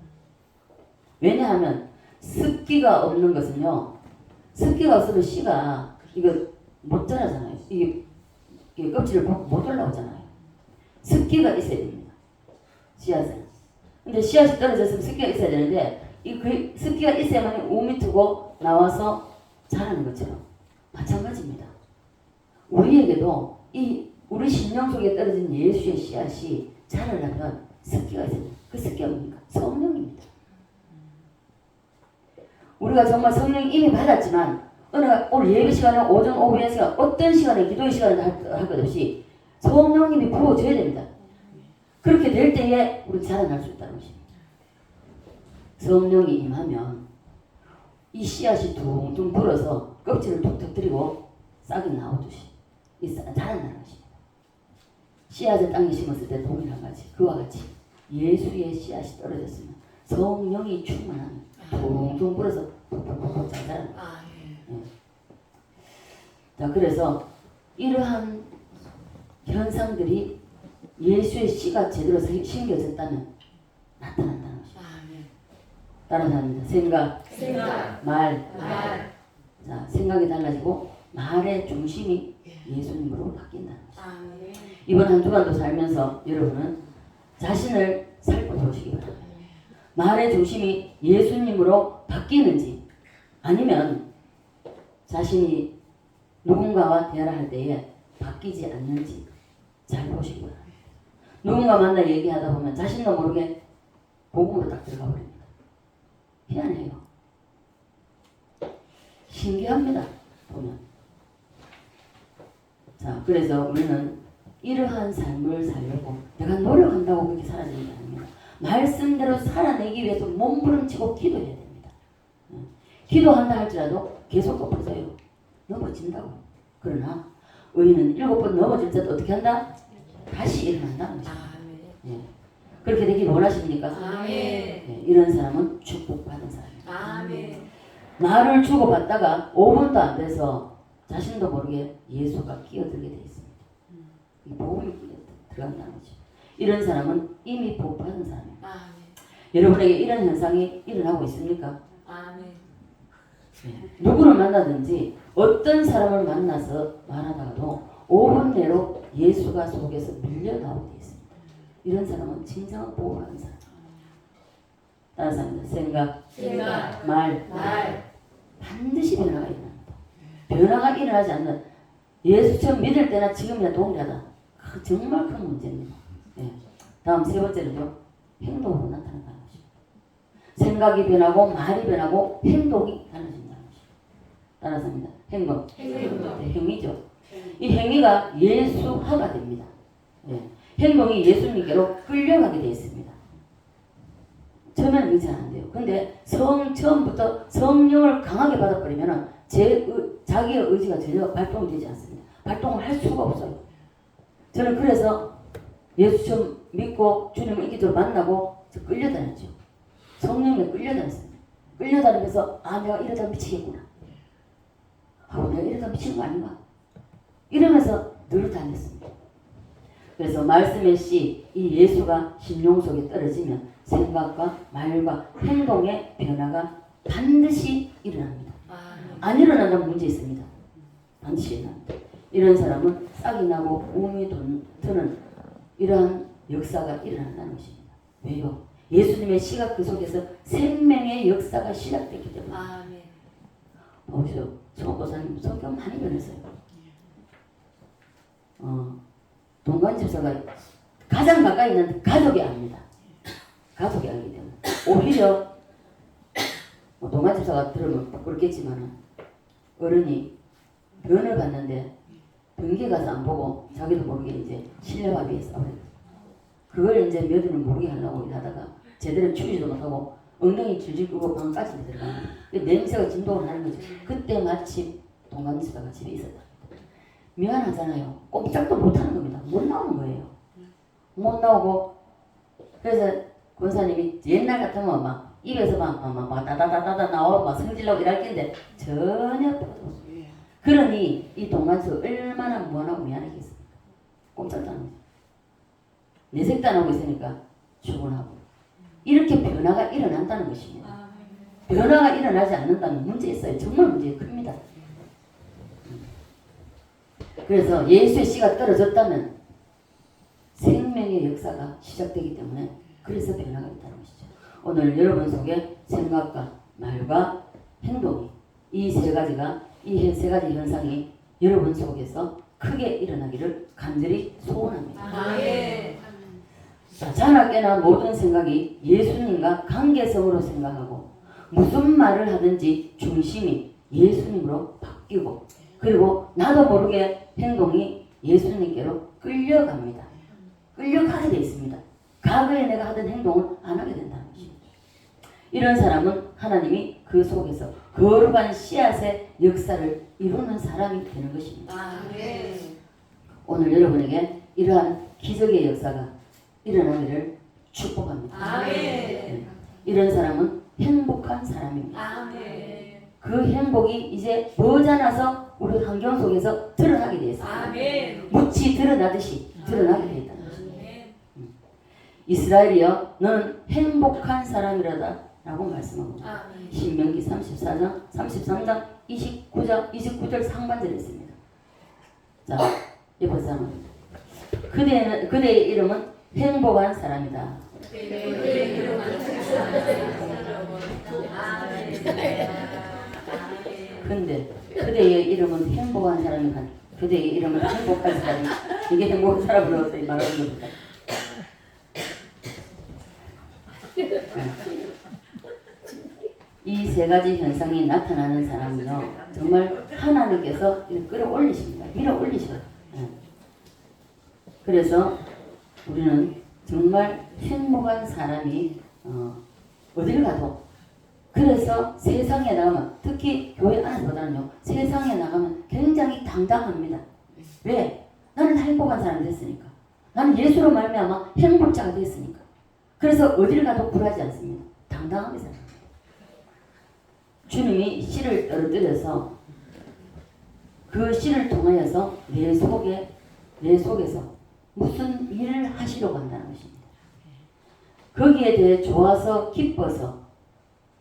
왜냐하면 습기가 없는 것은요. 습기가 없으면 씨가 이거 못 자라잖아요. 이게 껍질을 벗고 못 올라오잖아요. 습기가 있어야 됩니다. 씨앗은. 근데 씨앗이 떨어졌으면 습기가 있어야 되는데 그 습기가 있어야만 우미 트고 나와서 자라는 것처럼 마찬가지입니다. 우리에게도 우리 심령 속에 떨어진 예수의 씨앗이 자라려면 습기가 있어야 됩니다. 그 습기가 뭡니까? 성령입니다. 우리가 정말 성령 이미 받았지만 오늘 예배 시간에 오전 오후의 시간 어떤 시간에 기도의 시간에 할 것 없이 성령님이 부어줘야 됩니다. 그렇게 될 때에 우리 자라날 수 있다는 것입니다. 성령이 임하면 이 씨앗이 둥둥 불어서 껍질을 툭 터뜨리고 싹이 나오듯이 자란다는 것입니다. 씨앗을 땅에 심었을 때 동일한 같이 그와 같이 예수의 씨앗이 떨어졌으면 성령이 충만하면 둥둥 불어서 푹푹푹 잘 자랍니다. 자, 그래서 이러한 현상들이 예수의 씨가 제대로 심겨졌다면 나타난다는 것입니다. 따라합니다. 생각, 말. 자, 생각이 달라지고 말의 중심이 예수님으로 바뀐다는 것입니다. 이번 한 주간도 살면서 여러분은 자신을 살펴보시기 바랍니다. 말의 중심이 예수님으로 바뀌는지 아니면 자신이 누군가와 대화를 할 때에 바뀌지 않는지 잘 보시기 바랍니다. 누군가 만나 얘기하다 보면 자신도 모르게 복음으로 딱 들어가 버립니다. 희한해요. 신기합니다. 보면. 자, 그래서 우리는 이러한 삶을 살려고 내가 노력한다고 그렇게 살아내는 게 아닙니다. 말씀대로 살아내기 위해서 몸부림치고 기도해야 됩니다. 기도한다 할지라도 계속 엎어져요. 넘어진다고. 그러나 의인은 7번 넘어질 때도 어떻게 한다? 다시 일어난다는 것입니다. 예. 그렇게 되길 원하십니까? 예. 이런 사람은 축복받은 사람입니다. 말을 주고받다가 5분도 안 돼서 자신도 모르게 예수가 끼어들게 되어 있습니다. 이 복음이 들어간다는 거죠. 이런 사람은 이미 복받은 사람입니다. 여러분에게 이런 현상이 일어나고 있습니까? 네. 누구를 만나든지 어떤 사람을 만나서 말하다가도 5분 내로 예수가 속에서 밀려 나오게 되어 있습니다. 이런 사람은 진정한 복받은 사람. 따라서 합니다. 생각, 말. 반드시 변화가 일어납니다. 변화가 일어나지 않는 예수처럼 믿을 때나 지금이나 동일하다. 정말 큰 문제입니다. 네. 다음 세 번째는요. 행동으로 나타난다는 것입니다. 생각이 변하고 말이 변하고 행동이 달라진다는 것입니다. 따라서 합니다. 행동. 네, 행위죠. 이 행위가 예수화가 됩니다. 네. 행동이 예수님께로 끌려가게 되어 있습니다. 처음에는 그렇지 않은데요. 근데 처음부터 성령을 강하게 받아버리면 자기의 의지가 전혀 발동이 되지 않습니다. 발동을 할 수가 없어요. 저는 그래서 예수 좀 믿고 주님을 인기적으로 만나고 끌려다녔죠. 성령에 끌려다녔습니다. 끌려다니면서 내가 이러다 미치겠구나. 내가 이러다 미치는 거 아닌가? 이러면서 늘 다녔습니다. 그래서 말씀의 씨, 이 예수가 심령 속에 떨어지면 생각과 말과 행동의 변화가 반드시 일어납니다. 안 일어난다면 문제 있습니다. 반드시 일어납니다. 이런 사람은 싹이 나고 우음이 드는 이러한 역사가 일어난다는 것입니다. 왜요? 예수님의 시각 그 속에서 생명의 역사가 시작됐기 때문에. 보시오. 송도사님 성격 많이 변했어요. 동관 집사가 가장 가까이 있는 가족이 압니다. 가족이 알기 때문에. 오히려 동관 집사가 들으면 부끄럽겠지만 어른이 변을 봤는데 병기 가서 안 보고 자기도 모르게 이제 신뢰하기 위해서 싸워요. 그걸 이제 며느리는 모르게 하려고 일하다가 제대로 추지도 못하고 엉덩이 질질 끄고 방까지 들어가는 냄새가 진동을 하는 거죠. 그때 마침 동관 집사가 집에 있었다. 미안하잖아요. 꼼짝도 못하는 겁니다. 못 나오는 거예요. 못 나오고 그래서 권사님이 옛날 같으면 막 입에서 막 다다다다다 나오고 막 성질나고 이럴 텐데 전혀 그러니 이 동안서 얼마나 무한하고 미안하겠습니까? 꼼짝도 안 하죠. 내색도 안 하고 있으니까 출근하고 이렇게 변화가 일어난다는 것입니다. 변화가 일어나지 않는다면 문제 있어요. 정말 문제 큽니다. 그래서 예수의 씨가 떨어졌다면 생명의 역사가 시작되기 때문에 그래서 변화가 있다는 것이죠. 오늘 여러분 속에 생각과 말과 행동이 이 세 가지가 이 세 가지 현상이 여러분 속에서 크게 일어나기를 간절히 소원합니다. 자, 자나깨나 모든 생각이 예수님과 관계성으로 생각하고 무슨 말을 하든지 중심이 예수님으로 바뀌고 그리고 나도 모르게 행동이 예수님께로 끌려갑니다. 끌려가게 되어 있습니다. 과거에 내가 하던 행동을 안 하게 된다는 것입니다. 이런 사람은 하나님이 그 속에서 거룩한 씨앗의 역사를 이루는 사람이 되는 것입니다. 오늘 여러분에게 이러한 기적의 역사가 일어나기를 축복합니다. 네. 이런 사람은 행복한 사람입니다. 그 행복이 이제 머지않아서 우리 환경 속에서 드러나게 되어 있습니다. 묻이 드러나듯이 드러나게 되어 있다는 것입니다. 이스라엘이여 너는 행복한 사람이라다 라고 말씀하고 신명기 34장 33장 29절 상반절에 있습니다. 자, 옆에 사람 그대의 이름은 행복한 사람이다. 근데 그대의 이름은 행복한 사람이다. 그대의 이름은 행복한 사람이 이게 행복한 사람으로 말하는 겁니다. 이 세 가지 현상이 나타나는 사람은요 정말 하나님께서 끌어올리십니다. 밀어올리셔요. 그래서 우리는 정말 행복한 사람이 어딜 가도 그래서 세상에 나가면 특히 교회 안에서보다는요 세상에 나가면 굉장히 당당합니다. 왜? 나는 행복한 사람이 됐으니까. 나는 예수로 말미암아 행복자가 됐으니까. 그래서 어딜 가도 굴하지 않습니다. 당당하게 살아요. 주님이 씨를 떨어뜨려서 그 씨를 통하여서 내 속에서 무슨 일을 하시려고 한다는 것입니다. 거기에 대해 좋아서 기뻐서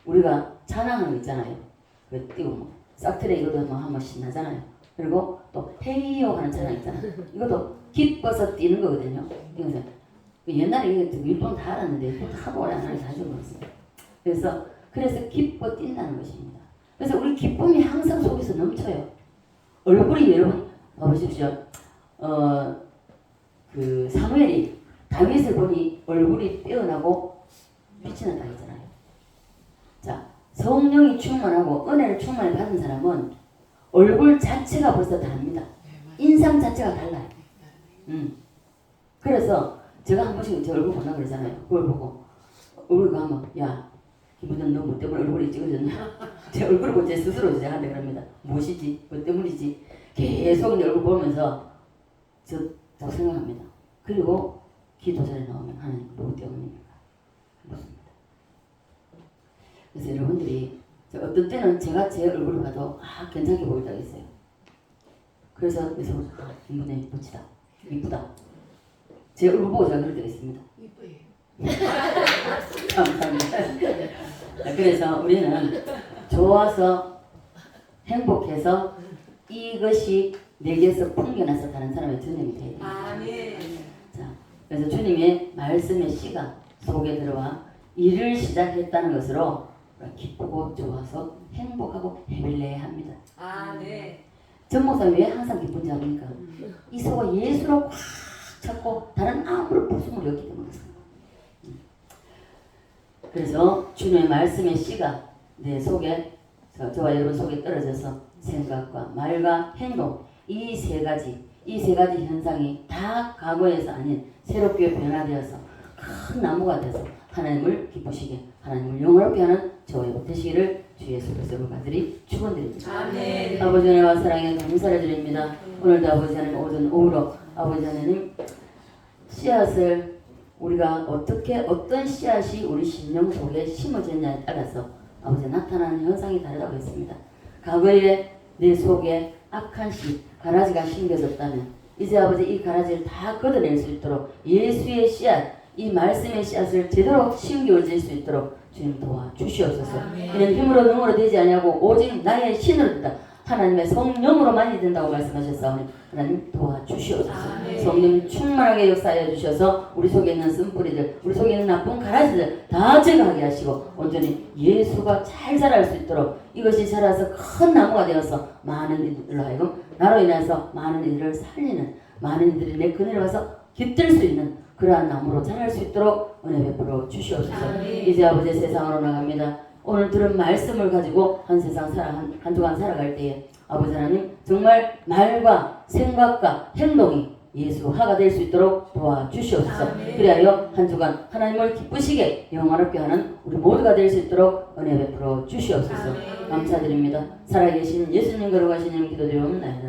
우리가 찬양하는 거 있잖아요. 그 띄우면 싹트레 이것도 뭐 하면 신나잖아요. 그리고 또 헤이요 하는 찬양 있잖아요. 이것도 기뻐서 뛰는 거거든요. 이거는 옛날에 이거 일본 다 알았는데 하도 오래 안 하니까 다 잊어버렸어요. 그래서 기뻐 뛴다는 것입니다. 그래서 우리 기쁨이 항상 속에서 넘쳐요. 얼굴이 여러분 보십시오. 그 사무엘이 다윗을 보니 얼굴이 빼어나고 빛이 난다 했잖아요. 자, 성령이 충만하고 은혜를 충만히 받은 사람은 얼굴 자체가 벌써 다릅니다. 인상 자체가 달라요. 그래서 제가 한 번씩 제 얼굴 보나 그러잖아요. 그걸 보고 얼굴 가면 야 김부장 너 뭐 때문에 얼굴이 찍어졌냐? 제 얼굴을 보고 제 스스로 제한테 그럽니다. 무엇이지? 뭐 때문이지? 계속 내 얼굴 보면서 저 생각합니다. 그리고 기도 전에 나오면 하나님 누구 때문입니까? 묻습니다. 그래서 여러분들이 어떤 때는 제가 제 얼굴을 봐도 괜찮게 보일 때가 있어요. 그래서 김부장이 멋지다. 이쁘다. 제 얼굴 보고 제가 그럴 때가 있습니다. 이뻐요. 감사합니다. 그래서 우리는 좋아서 행복해서 이것이 내게서 풍겨나서 다른 사람의 전염이 돼야 됩니다. 자, 그래서 주님의 말씀의 씨가 속에 들어와 일을 시작했다는 것으로 기쁘고 좋아서 행복하고 해빌려야 합니다. 전 목사님 왜 항상 기쁜지 아십니까? 이 속을 예수로 꽉 찼고 다른 아무런 부수물이 없기 때문입니다. 그래서 주님의 말씀의 씨가 내 속에 저와 여러분 속에 떨어져서 생각과 말과 행동 이 세 가지 현상이 다 과거에서 아닌 새롭게 변화되어서 큰 나무가 돼서 하나님을 기쁘시게 하나님을 영원롭게 하는 저와 여러분 되시기를 주 예수 그리스도로 간절히 축원드립니다. 아멘. 아버지 하나님과 사랑에 감사를 드립니다. 오늘도 아버지 하나님 오전 오후로 아버지 하나님 씨앗을 우리가 어떤 씨앗이 우리 심령 속에 심어졌냐에 따라서 아버지 나타나는 현상이 다르다고 했습니다. 과거에 내 속에 악한 씨, 가라지가 심겨졌다면 이제 아버지 이 가라지를 다 걷어낼 수 있도록 예수의 씨앗, 이 말씀의 씨앗을 제대로 심기 올릴 수 있도록 주님 도와주시옵소서. 이는 힘으로 능으로 되지 아니하고 오직 나의 신으로 된다. 하나님의 성령으로만이 된다고 말씀하셨사오니 하나님 도와주시옵소서. 성령 충만하게 역사하여 주셔서 우리 속에 있는 쓴뿌리들, 우리 속에 있는 나쁜 가라지들 다 제거하게 하시고 온전히 예수가 잘 자랄 수 있도록 이것이 자라서 큰 나무가 되어서 많은 이들로 하여금 나로 인해서 많은 이들을 살리는, 많은 이들이 내 그늘에 와서 깃들 수 있는 그러한 나무로 자랄 수 있도록 은혜 베풀어 주시옵소서. 이제 아버지 세상으로 나갑니다. 오늘 들은 말씀을 가지고 한 세상 한 주간 살아갈 때에 아버지 하나님 정말 말과 생각과 행동이 예수화가 될 수 있도록 도와주시옵소서. 그리하여 한 주간 하나님을 기쁘시게 영화롭게 하는 우리 모두가 될 수 있도록 은혜 베풀어 주시옵소서. 감사드립니다. 살아계신 예수님 거룩하신 이름 기도드리옵나이다.